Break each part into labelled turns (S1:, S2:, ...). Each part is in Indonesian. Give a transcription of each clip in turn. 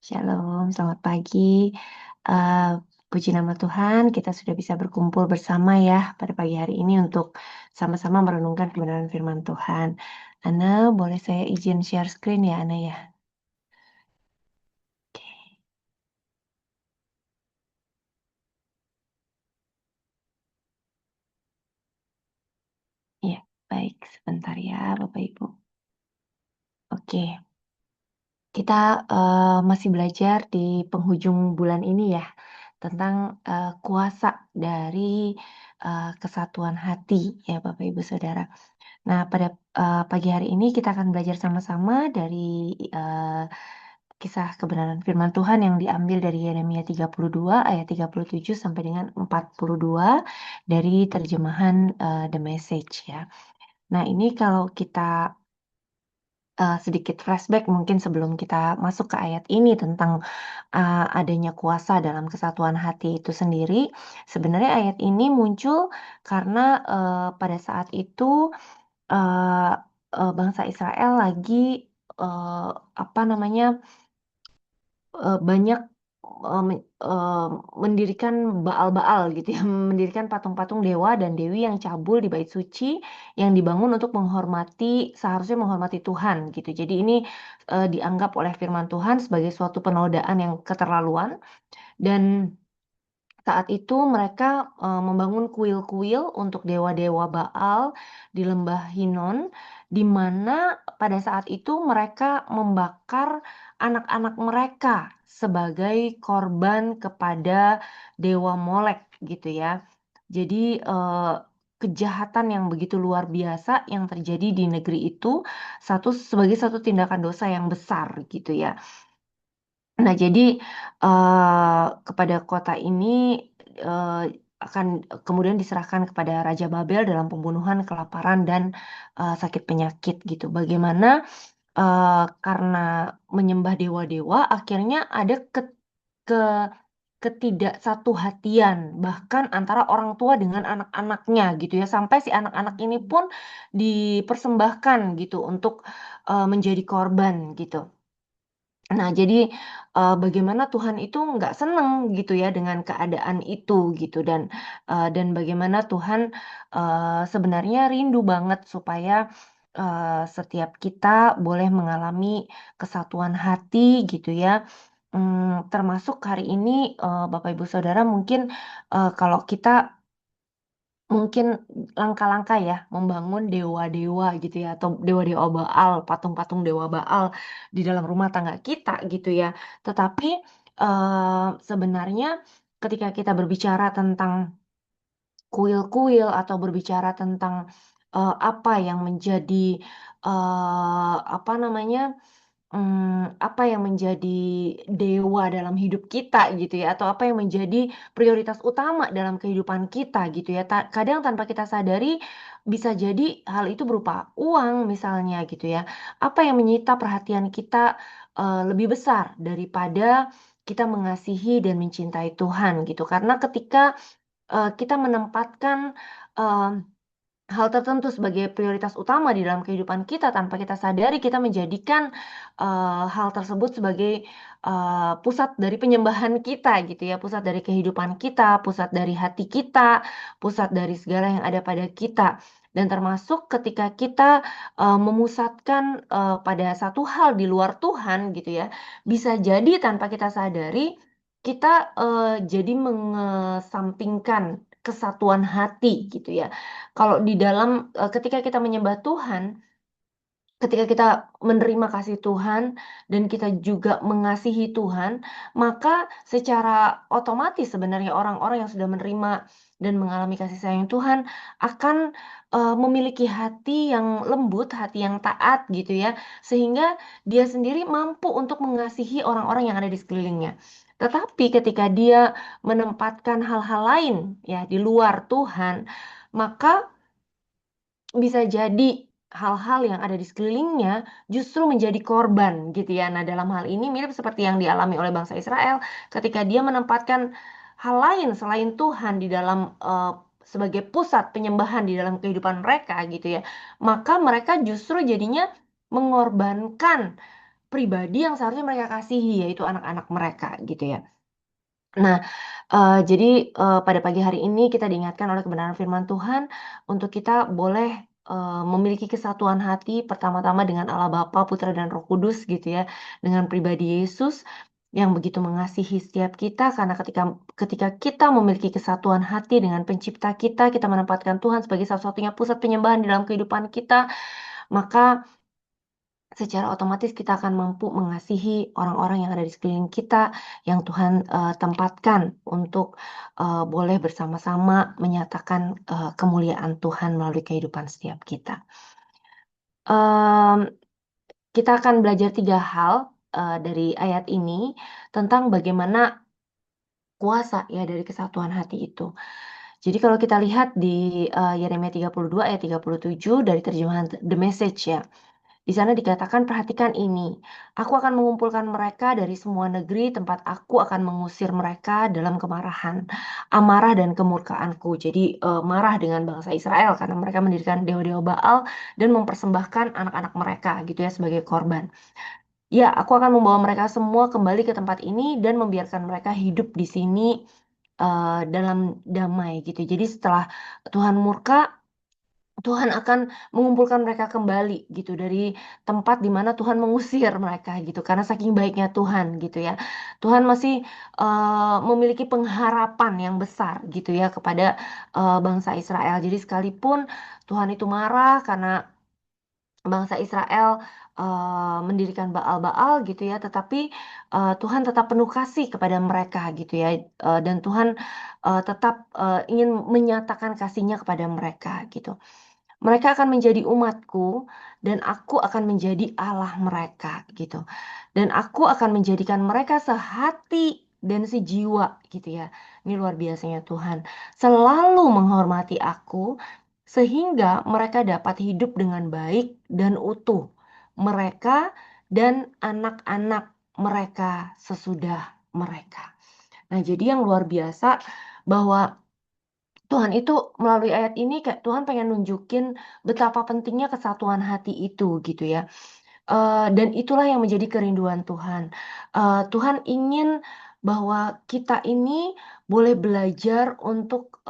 S1: Shalom, selamat pagi. Eh, Puji nama Tuhan, kita sudah bisa berkumpul bersama ya pada pagi hari ini untuk sama-sama merenungkan kebenaran firman Tuhan. Ana, boleh saya izin share screen ya, Ana ya? Oke, ya, baik. Sebentar ya, Bapak Ibu. Oke, kita masih belajar di penghujung bulan ini ya tentang kuasa dari kesatuan hati ya, Bapak Ibu Saudara. Nah, pada pagi hari ini kita akan belajar sama-sama dari eh, kisah kebenaran firman Tuhan yang diambil dari Yeremia 32 ayat 37 sampai dengan 42 dari terjemahan The Message ya. Nah, ini kalau kita sedikit flashback mungkin sebelum kita masuk ke ayat ini tentang adanya kuasa dalam kesatuan hati itu sendiri. Sebenarnya ayat ini muncul karena pada saat itu eh, bangsa Israel lagi eh, apa namanya banyak mendirikan Baal-Baal gitu ya, mendirikan patung-patung dewa dan dewi yang cabul di bait suci yang dibangun untuk seharusnya menghormati Tuhan gitu. Jadi ini dianggap oleh firman Tuhan sebagai suatu penodaan yang keterlaluan dan saat itu mereka membangun kuil-kuil untuk dewa-dewa Baal di lembah Hinon, di mana pada saat itu mereka membakar anak-anak mereka sebagai korban kepada dewa Molek gitu ya. Jadi kejahatan yang begitu luar biasa yang terjadi di negeri itu sebagai satu tindakan dosa yang besar gitu ya. Nah, jadi kepada kota ini eh, akan kemudian diserahkan kepada Raja Babel dalam pembunuhan, kelaparan, dan sakit penyakit gitu. Bagaimana karena menyembah dewa-dewa, akhirnya ada ke ketidaksatuhatian bahkan antara orang tua dengan anak-anaknya gitu ya, sampai si anak-anak ini pun dipersembahkan gitu untuk menjadi korban gitu. Nah, jadi bagaimana Tuhan itu nggak seneng gitu ya dengan keadaan itu gitu dan bagaimana Tuhan sebenarnya rindu banget supaya setiap kita boleh mengalami kesatuan hati gitu ya. Termasuk hari ini Bapak Ibu Saudara mungkin kalau kita mungkin langkah-langkah ya membangun dewa-dewa gitu ya atau dewa-dewa Baal, patung-patung dewa Baal di dalam rumah tangga kita gitu ya. Tetapi sebenarnya ketika kita berbicara tentang kuil-kuil atau berbicara tentang apa yang menjadi apa namanya apa yang menjadi dewa dalam hidup kita gitu ya atau apa yang menjadi prioritas utama dalam kehidupan kita gitu ya. Kadang tanpa kita sadari bisa jadi hal itu berupa uang misalnya gitu ya. Apa yang menyita perhatian kita lebih besar daripada kita mengasihi dan mencintai Tuhan gitu. Karena ketika kita menempatkan eh, hal tertentu sebagai prioritas utama di dalam kehidupan kita tanpa kita sadari kita menjadikan hal tersebut sebagai pusat dari penyembahan kita gitu ya, pusat dari kehidupan kita, pusat dari hati kita, pusat dari segala yang ada pada kita. Dan termasuk ketika kita memusatkan pada satu hal di luar Tuhan gitu ya, bisa jadi tanpa kita sadari kita jadi mengesampingkan kesatuan hati gitu ya. Kalau di dalam ketika kita menyembah Tuhan, ketika kita menerima kasih Tuhan dan kita juga mengasihi Tuhan, maka secara otomatis sebenarnya orang-orang yang sudah menerima dan mengalami kasih sayang Tuhan akan memiliki hati yang lembut, hati yang taat gitu ya, sehingga dia sendiri mampu untuk mengasihi orang-orang yang ada di sekelilingnya. Tetapi ketika dia menempatkan hal-hal lain ya di luar Tuhan, maka bisa jadi hal-hal yang ada di sekelilingnya justru menjadi korban gitu ya. Nah, dalam hal ini mirip seperti yang dialami oleh bangsa Israel ketika dia menempatkan hal lain selain Tuhan di dalam sebagai pusat penyembahan di dalam kehidupan mereka gitu ya. Maka mereka justru jadinya mengorbankan pribadi yang seharusnya mereka kasihi, yaitu anak-anak mereka gitu ya. Nah, jadi pada pagi hari ini kita diingatkan oleh kebenaran firman Tuhan untuk kita boleh memiliki kesatuan hati pertama-tama dengan Allah Bapa, Putra dan Roh Kudus gitu ya, dengan pribadi Yesus yang begitu mengasihi setiap kita karena ketika ketika kita memiliki kesatuan hati dengan Pencipta kita, kita menempatkan Tuhan sebagai satu-satunya pusat penyembahan di dalam kehidupan kita, maka secara otomatis kita akan mampu mengasihi orang-orang yang ada di sekeliling kita yang Tuhan tempatkan untuk boleh bersama-sama menyatakan kemuliaan Tuhan melalui kehidupan setiap kita. Em, kita akan belajar 3 hal dari ayat ini tentang bagaimana kuasa ya dari kesatuan hati itu. Jadi kalau kita lihat di Yeremia 32 ayat 37 dari terjemahan The Message ya. Di sana dikatakan, perhatikan ini, aku akan mengumpulkan mereka dari semua negeri tempat aku akan mengusir mereka dalam kemarahan, amarah dan kemurkaanku. Jadi marah dengan bangsa Israel karena mereka mendirikan dewa-dewa Baal dan mempersembahkan anak-anak mereka gitu ya sebagai korban. Ya, aku akan membawa mereka semua kembali ke tempat ini dan membiarkan mereka hidup di sini dalam damai gitu. Jadi setelah Tuhan murka, Tuhan akan mengumpulkan mereka kembali gitu dari tempat di mana Tuhan mengusir mereka gitu karena saking baiknya Tuhan gitu ya. Tuhan masih memiliki pengharapan yang besar gitu ya kepada bangsa Israel. Jadi sekalipun Tuhan itu marah karena bangsa Israel mendirikan Baal-Baal gitu ya, tetapi Tuhan tetap penuh kasih kepada mereka gitu ya. Dan Tuhan tetap ingin menyatakan kasihnya kepada mereka gitu. Mereka akan menjadi umatku dan aku akan menjadi Allah mereka gitu. Dan aku akan menjadikan mereka sehati dan sejiwa gitu ya. Ini luar biasanya Tuhan. Selalu menghormati aku sehingga mereka dapat hidup dengan baik dan utuh. Mereka dan anak-anak mereka sesudah mereka. Nah, jadi yang luar biasa bahwa Tuhan itu melalui ayat ini kayak Tuhan pengen nunjukin betapa pentingnya kesatuan hati itu gitu ya. Dan itulah yang menjadi kerinduan Tuhan. Tuhan ingin bahwa kita ini boleh belajar untuk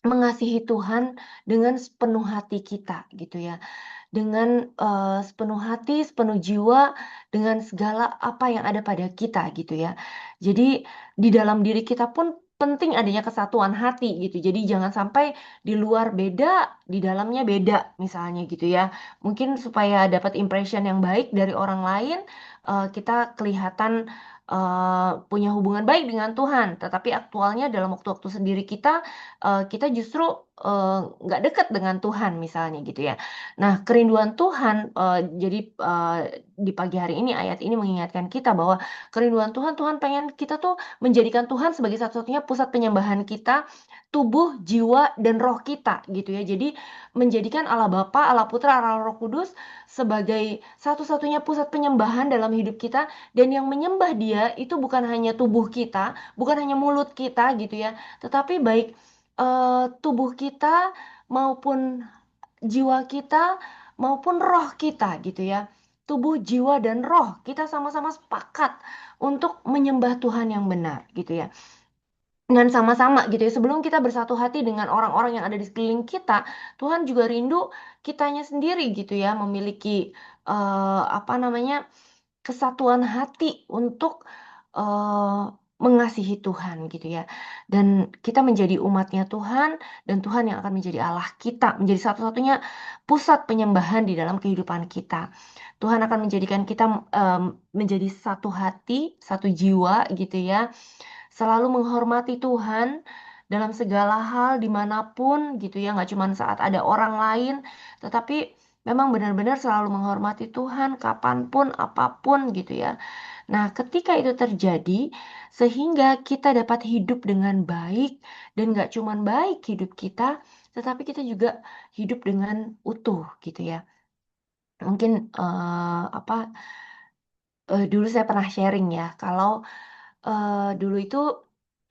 S1: mengasihi Tuhan dengan sepenuh hati kita gitu ya. Dengan sepenuh hati, sepenuh jiwa, dengan segala apa yang ada pada kita gitu ya. Jadi di dalam diri kita pun penting adanya kesatuan hati gitu. Jadi jangan sampai di luar beda, di dalamnya beda misalnya gitu ya. Mungkin supaya dapat impression yang baik dari orang lain, kita kelihatan punya hubungan baik dengan Tuhan. Tetapi aktualnya dalam waktu-waktu sendiri kita, kita justru nggak dekat dengan Tuhan misalnya gitu ya. Nah, kerinduan Tuhan, jadi di pagi hari ini ayat ini mengingatkan kita bahwa kerinduan Tuhan, Tuhan pengen kita tuh menjadikan Tuhan sebagai satu-satunya pusat penyembahan kita, tubuh, jiwa, dan roh kita gitu ya. Jadi menjadikan Allah Bapa, Allah Putra, Allah Roh Kudus sebagai satu-satunya pusat penyembahan dalam hidup kita dan yang menyembah Dia itu bukan hanya tubuh kita, bukan hanya mulut kita gitu ya, tetapi baik tubuh kita maupun jiwa kita maupun roh kita gitu ya. Tubuh, jiwa, dan roh kita sama-sama sepakat untuk menyembah Tuhan yang benar gitu ya. Dan sama-sama gitu ya, sebelum kita bersatu hati dengan orang-orang yang ada di sekeliling kita, Tuhan juga rindu kitanya sendiri gitu ya, memiliki apa namanya kesatuan hati untuk eh, mengasihi Tuhan gitu ya. Dan kita menjadi umatnya Tuhan dan Tuhan yang akan menjadi Allah kita, menjadi satu-satunya pusat penyembahan di dalam kehidupan kita. Tuhan akan menjadikan kita menjadi satu hati, satu jiwa gitu ya. Selalu menghormati Tuhan dalam segala hal dimanapun gitu ya, nggak cuma saat ada orang lain, tetapi memang benar-benar selalu menghormati Tuhan kapanpun, apapun gitu ya. Nah, ketika itu terjadi, sehingga kita dapat hidup dengan baik, dan gak cuman baik hidup kita, tetapi kita juga hidup dengan utuh gitu ya. Mungkin apa dulu saya pernah sharing ya, kalau dulu itu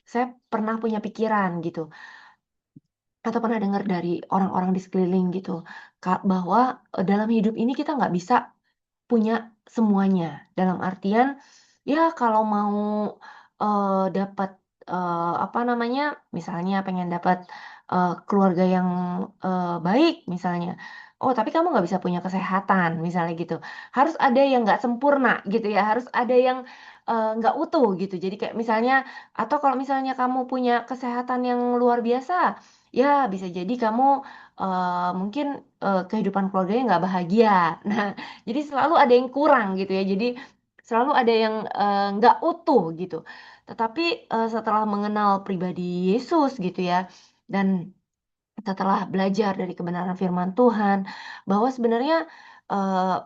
S1: saya pernah punya pikiran gitu, atau pernah dengar dari orang-orang di sekeliling gitu, Kak, bahwa dalam hidup ini kita nggak bisa punya semuanya. Dalam artian, ya kalau mau dapat apa namanya, misalnya pengen dapat keluarga yang baik misalnya. Oh, tapi kamu nggak bisa punya kesehatan, misalnya gitu. Harus ada yang nggak sempurna gitu ya, harus ada yang nggak utuh gitu. Jadi kayak misalnya, atau kalau misalnya kamu punya kesehatan yang luar biasa, ya bisa jadi kamu mungkin kehidupan keluarganya nggak bahagia. Nah, jadi selalu ada yang kurang gitu ya. Jadi selalu ada yang nggak utuh gitu. Tetapi setelah mengenal pribadi Yesus gitu ya, dan setelah belajar dari kebenaran firman Tuhan, bahwa sebenarnya eh,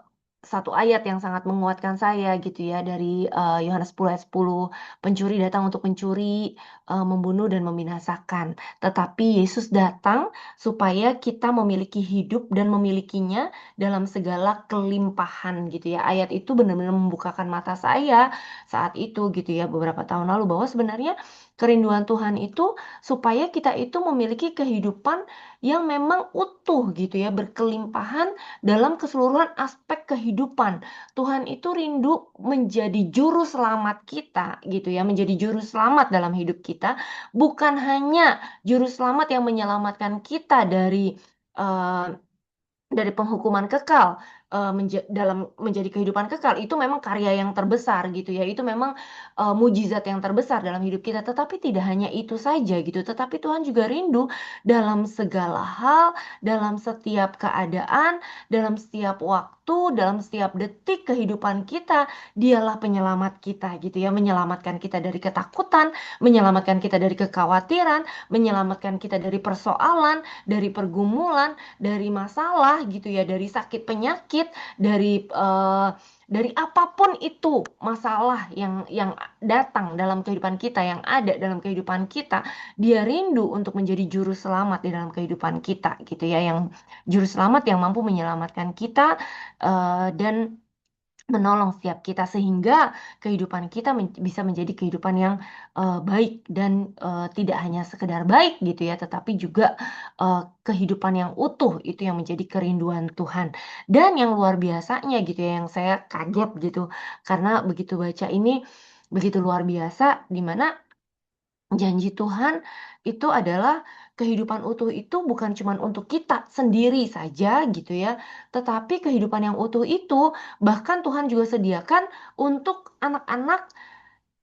S1: satu ayat yang sangat menguatkan saya gitu ya, dari Yohanes 10 ayat 10, pencuri datang untuk mencuri, membunuh dan membinasakan. Tetapi Yesus datang supaya kita memiliki hidup dan memilikinya dalam segala kelimpahan gitu ya. Ayat itu benar-benar membukakan mata saya saat itu gitu ya, beberapa tahun lalu, bahwa sebenarnya kerinduan Tuhan itu supaya kita itu memiliki kehidupan yang memang utuh gitu ya, berkelimpahan dalam keseluruhan aspek kehidupan. Tuhan itu rindu menjadi juru selamat kita gitu ya, menjadi juru selamat dalam hidup kita, bukan hanya juru selamat yang menyelamatkan kita eh, dari penghukuman kekal dalam menjadi kehidupan kekal. Itu memang karya yang terbesar gitu ya, itu memang mujizat yang terbesar dalam hidup kita. Tetapi tidak hanya itu saja gitu, tetapi Tuhan juga rindu dalam segala hal, dalam setiap keadaan, dalam setiap waktu, dalam setiap detik kehidupan kita. Dialah penyelamat kita gitu ya, menyelamatkan kita dari ketakutan, menyelamatkan kita dari kekhawatiran, menyelamatkan kita dari persoalan, dari pergumulan, dari masalah gitu ya, dari sakit penyakit, dari apapun itu masalah yang datang dalam kehidupan kita, yang ada dalam kehidupan kita. Dia rindu untuk menjadi juru selamat di dalam kehidupan kita gitu ya, yang juru selamat yang mampu menyelamatkan kita dan menolong setiap kita, sehingga kehidupan kita bisa menjadi kehidupan yang baik, dan tidak hanya sekedar baik gitu ya, tetapi juga kehidupan yang utuh. Itu yang menjadi kerinduan Tuhan. Dan yang luar biasanya gitu ya, yang saya kaget gitu, karena begitu baca ini begitu luar biasa, dimana janji Tuhan itu adalah kehidupan utuh itu bukan cuma untuk kita sendiri saja gitu ya, tetapi kehidupan yang utuh itu bahkan Tuhan juga sediakan untuk anak-anak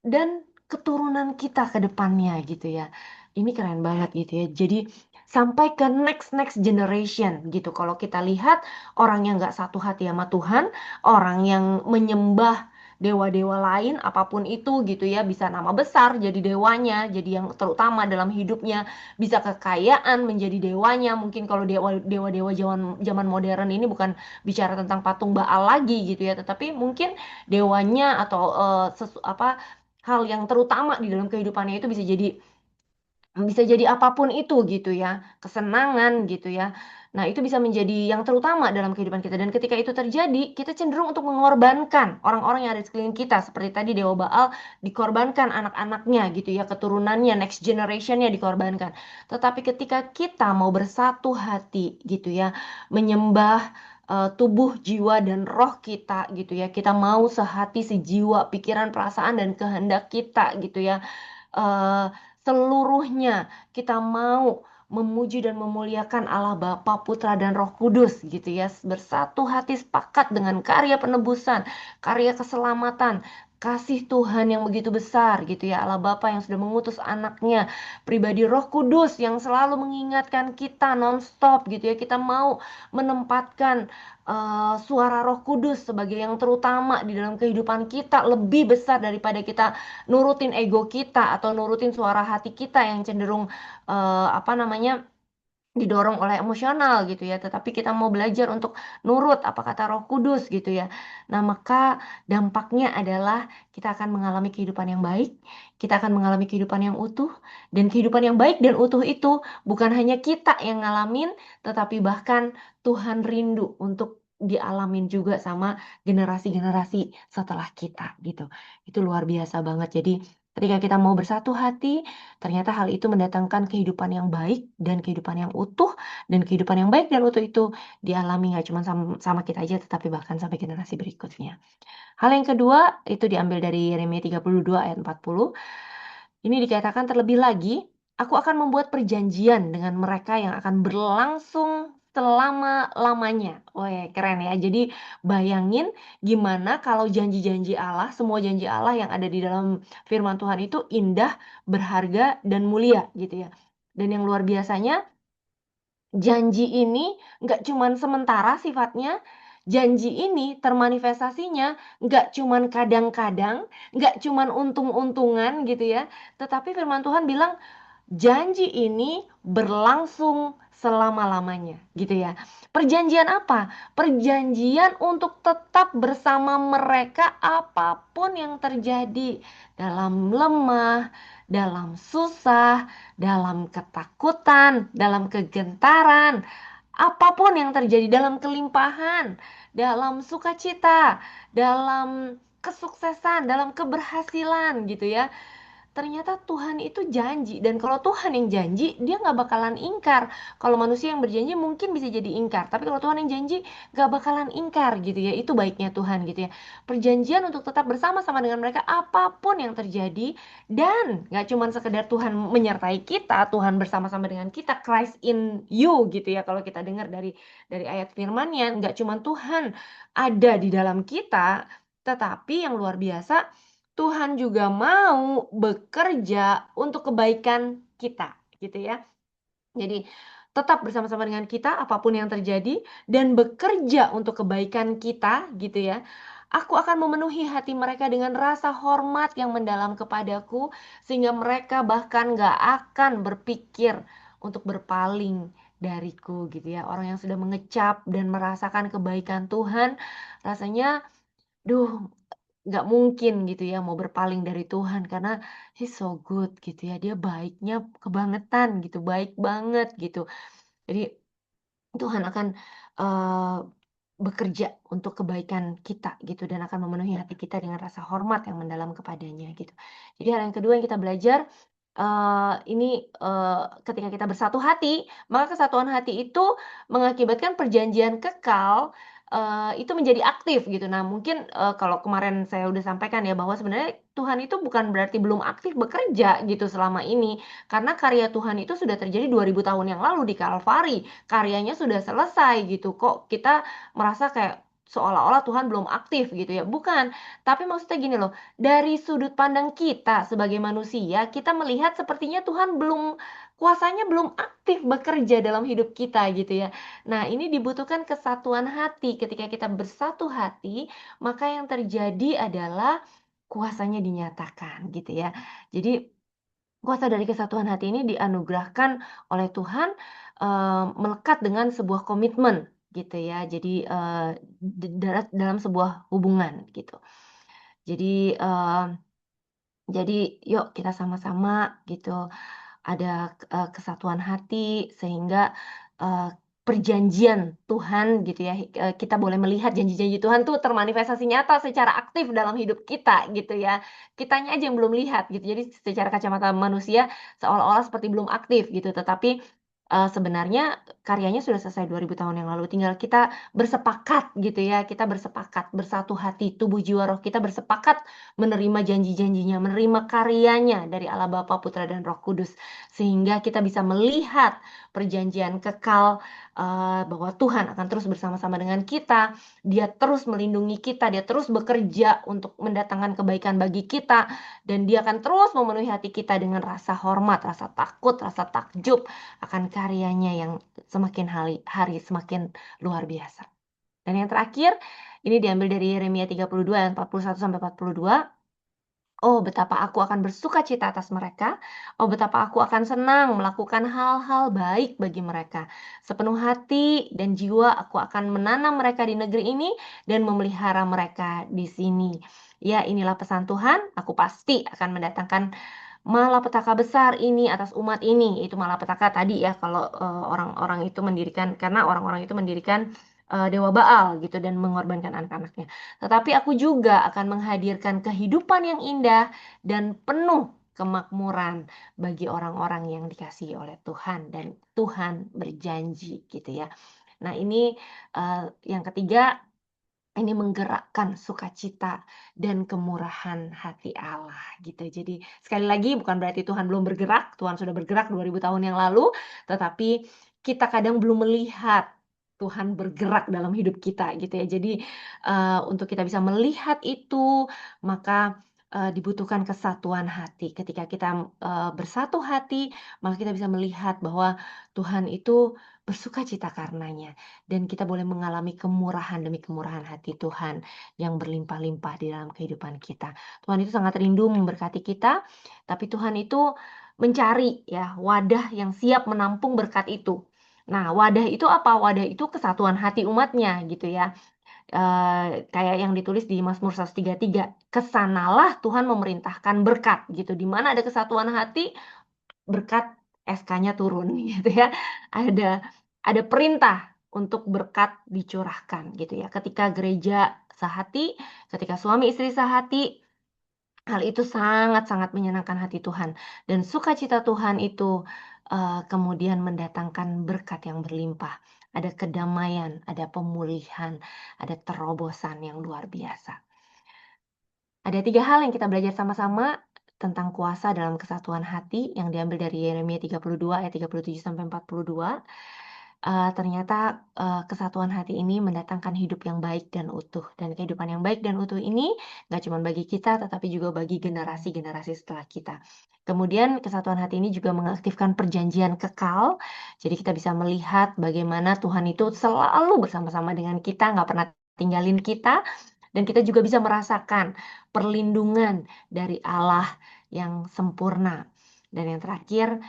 S1: dan keturunan kita ke depannya gitu ya. Ini keren banget gitu ya. Jadi sampai ke next next generation gitu. Kalau kita lihat orang yang nggak satu hati sama Tuhan, orang yang menyembah dewa-dewa lain apapun itu gitu ya, bisa nama besar jadi dewanya, jadi yang terutama dalam hidupnya, bisa kekayaan menjadi dewanya. Mungkin kalau dewa-dewa zaman zaman modern ini bukan bicara tentang patung Baal lagi gitu ya, tetapi mungkin dewanya atau apa, hal yang terutama di dalam kehidupannya itu bisa jadi apapun itu gitu ya, kesenangan gitu ya. Nah, itu bisa menjadi yang terutama dalam kehidupan kita, dan ketika itu terjadi, kita cenderung untuk mengorbankan orang-orang yang ada di sekeliling kita, seperti tadi Dewa Baal dikorbankan anak-anaknya gitu ya, keturunannya, next generationnya dikorbankan. Tetapi ketika kita mau bersatu hati gitu ya, menyembah tubuh, jiwa, dan roh kita gitu ya, kita mau sehati, sejiwa, pikiran, perasaan, dan kehendak kita gitu ya, eh, seluruhnya kita mau memuji dan memuliakan Allah Bapa, Putra, dan Roh Kudus gitu ya, bersatu hati sepakat dengan karya penebusan, karya keselamatan, kasih Tuhan yang begitu besar gitu ya, Allah Bapa yang sudah mengutus anaknya, pribadi Roh Kudus yang selalu mengingatkan kita nonstop gitu ya. Kita mau menempatkan suara Roh Kudus sebagai yang terutama di dalam kehidupan kita, lebih besar daripada kita nurutin ego kita atau nurutin suara hati kita yang cenderung apa namanya, didorong oleh emosional gitu ya, tetapi kita mau belajar untuk nurut apa kata Roh Kudus gitu ya. Nah, maka dampaknya adalah kita akan mengalami kehidupan yang baik, kita akan mengalami kehidupan yang utuh, dan kehidupan yang baik dan utuh itu bukan hanya kita yang ngalamin, tetapi bahkan Tuhan rindu untuk dialamin juga sama generasi-generasi setelah kita gitu. Itu luar biasa banget. Jadi Ketika kita mau bersatu hati, ternyata hal itu mendatangkan kehidupan yang baik dan kehidupan yang utuh, dan kehidupan yang baik dan utuh itu dialami nggak cuma sama kita aja, tetapi bahkan sampai generasi berikutnya. Hal yang kedua itu diambil dari Yeremia 32 ayat 40. Ini dikatakan terlebih lagi, aku akan membuat perjanjian dengan mereka yang akan berlangsung selama-lamanya. Wah, keren ya. Jadi bayangin gimana kalau janji-janji Allah, semua janji Allah yang ada di dalam firman Tuhan itu indah, berharga, dan mulia gitu ya. Dan yang luar biasanya, janji ini nggak cuman sementara sifatnya, janji ini termanifestasinya nggak cuman kadang-kadang, nggak cuman untung-untungan gitu ya, tetapi firman Tuhan bilang janji ini berlangsung selama-lamanya gitu ya. Perjanjian apa? Perjanjian untuk tetap bersama mereka apapun yang terjadi, dalam lemah, dalam susah, dalam ketakutan, dalam kegentaran, apapun yang terjadi, dalam kelimpahan, dalam sukacita, dalam kesuksesan, dalam keberhasilan gitu ya. Ternyata Tuhan itu janji, dan kalau Tuhan yang janji, dia nggak bakalan ingkar. Kalau manusia yang berjanji mungkin bisa jadi ingkar, tapi kalau Tuhan yang janji nggak bakalan ingkar gitu ya. Itu baiknya Tuhan gitu ya. Perjanjian untuk tetap bersama-sama dengan mereka apapun yang terjadi, dan nggak cuma sekedar Tuhan menyertai kita, Tuhan bersama-sama dengan kita, Christ in you gitu ya. Kalau kita dengar dari ayat firman-Nya, nggak cuma Tuhan ada di dalam kita, tetapi yang luar biasa, Tuhan juga mau bekerja untuk kebaikan kita, gitu ya. Jadi tetap bersama-sama dengan kita apapun yang terjadi dan bekerja untuk kebaikan kita, gitu ya. Aku akan memenuhi hati mereka dengan rasa hormat yang mendalam kepadaku, sehingga mereka bahkan gak akan berpikir untuk berpaling dariku, gitu ya. Orang yang sudah mengecap dan merasakan kebaikan Tuhan, rasanya duh, nggak mungkin gitu ya mau berpaling dari Tuhan, karena He's so good gitu ya. Dia baiknya kebangetan gitu, baik banget gitu. Jadi Tuhan akan eh, bekerja untuk kebaikan kita gitu, dan akan memenuhi hati kita dengan rasa hormat yang mendalam kepadanya gitu. Jadi hal yang kedua yang kita belajar, ini ketika kita bersatu hati, maka kesatuan hati itu mengakibatkan perjanjian kekal itu menjadi aktif gitu. Nah, mungkin kalau kemarin saya udah sampaikan ya, bahwa sebenarnya Tuhan itu bukan berarti belum aktif bekerja gitu selama ini, karena karya Tuhan itu sudah terjadi 2000 tahun yang lalu di Kalvari. Karyanya sudah selesai gitu. Kok kita merasa kayak seolah-olah Tuhan belum aktif gitu ya? Bukan. Tapi maksudnya gini loh, dari sudut pandang kita sebagai manusia, kita melihat sepertinya Tuhan belum, kuasanya belum aktif bekerja dalam hidup kita gitu ya. Nah, ini dibutuhkan kesatuan hati. Ketika kita bersatu hati, maka yang terjadi adalah kuasanya dinyatakan gitu ya. Jadi kuasa dari kesatuan hati ini dianugerahkan oleh Tuhan, melekat dengan sebuah komitmen gitu ya. Jadi, dalam sebuah hubungan gitu. Jadi, yuk kita sama-sama gitu, ada kesatuan hati sehingga perjanjian Tuhan gitu ya, kita boleh melihat janji-janji Tuhan tuh termanifestasi nyata secara aktif dalam hidup kita gitu ya. Kitanya aja yang belum lihat gitu. Jadi secara kacamata manusia seolah-olah seperti belum aktif gitu, tetapi sebenarnya karyanya sudah selesai 2000 tahun yang lalu. Tinggal kita bersepakat gitu ya, kita bersepakat, bersatu hati, tubuh jiwa roh kita bersepakat menerima janji-janjinya, menerima karyanya dari Allah Bapa, Putra, dan Roh Kudus. Sehingga kita bisa melihat perjanjian kekal, bahwa Tuhan akan terus bersama-sama dengan kita, Dia terus melindungi kita, Dia terus bekerja untuk mendatangkan kebaikan bagi kita, dan Dia akan terus memenuhi hati kita dengan rasa hormat, rasa takut, rasa takjub akan karyanya yang semakin hari semakin luar biasa. Dan yang terakhir, ini diambil dari Yeremia 32 ayat 41 sampai 42. Oh, betapa aku akan bersuka cita atas mereka. Oh, betapa aku akan senang melakukan hal-hal baik bagi mereka. Sepenuh hati dan jiwa aku akan menanam mereka di negeri ini dan memelihara mereka di sini. Ya, inilah pesan Tuhan. Aku pasti akan mendatangkan malapetaka besar ini atas umat ini. Itu malapetaka tadi ya, kalau orang-orang itu mendirikan, karena orang-orang itu mendirikan dewa Baal gitu dan mengorbankan anak-anaknya. Tetapi aku juga akan menghadirkan kehidupan yang indah dan penuh kemakmuran bagi orang-orang yang dikasihi oleh Tuhan dan Tuhan berjanji gitu ya. Nah, ini yang ketiga, ini menggerakkan sukacita dan kemurahan hati Allah gitu. Jadi sekali lagi bukan berarti Tuhan belum bergerak, Tuhan sudah bergerak 2000 tahun yang lalu, tetapi kita kadang belum melihat Tuhan bergerak dalam hidup kita gitu ya. Jadi untuk kita bisa melihat itu, maka dibutuhkan kesatuan hati. Ketika kita bersatu hati, maka kita bisa melihat bahwa Tuhan itu bersukacita karenanya. Dan kita boleh mengalami kemurahan demi kemurahan hati Tuhan yang berlimpah-limpah di dalam kehidupan kita. Tuhan itu sangat rindu memberkati kita, tapi Tuhan itu mencari ya wadah yang siap menampung berkat itu. Nah, wadah itu apa? Wadah itu kesatuan hati umatnya gitu ya. Kayak yang ditulis di Mazmur 133, kesanalah Tuhan memerintahkan berkat gitu. Di mana ada kesatuan hati, berkat SK-nya turun gitu ya. Ada ada perintah untuk berkat dicurahkan gitu ya. Ketika gereja sehati, ketika suami istri sehati, hal itu sangat-sangat menyenangkan hati Tuhan dan sukacita Tuhan itu kemudian mendatangkan berkat yang berlimpah. Ada kedamaian, ada pemulihan, ada terobosan yang luar biasa. Ada 3 hal yang kita belajar sama-sama tentang kuasa dalam kesatuan hati yang diambil dari Yeremia 32 ayat 37 sampai 42. Ternyata kesatuan hati ini mendatangkan hidup yang baik dan utuh. Dan kehidupan yang baik dan utuh ini nggak cuma bagi kita, tetapi juga bagi generasi-generasi setelah kita. Kemudian kesatuan hati ini juga mengaktifkan perjanjian kekal. Jadi kita bisa melihat bagaimana Tuhan itu selalu bersama-sama dengan kita, nggak pernah tinggalin kita. Dan kita juga bisa merasakan perlindungan dari Allah yang sempurna. Dan yang terakhir,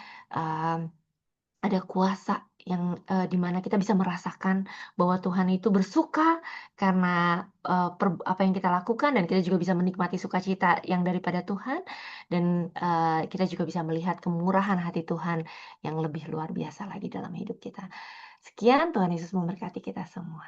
S1: ada kuasa yang di mana kita bisa merasakan bahwa Tuhan itu bersuka karena apa yang kita lakukan, dan kita juga bisa menikmati sukacita yang daripada Tuhan, dan kita juga bisa melihat kemurahan hati Tuhan yang lebih luar biasa lagi dalam hidup kita. Sekian, Tuhan Yesus memberkati kita semua.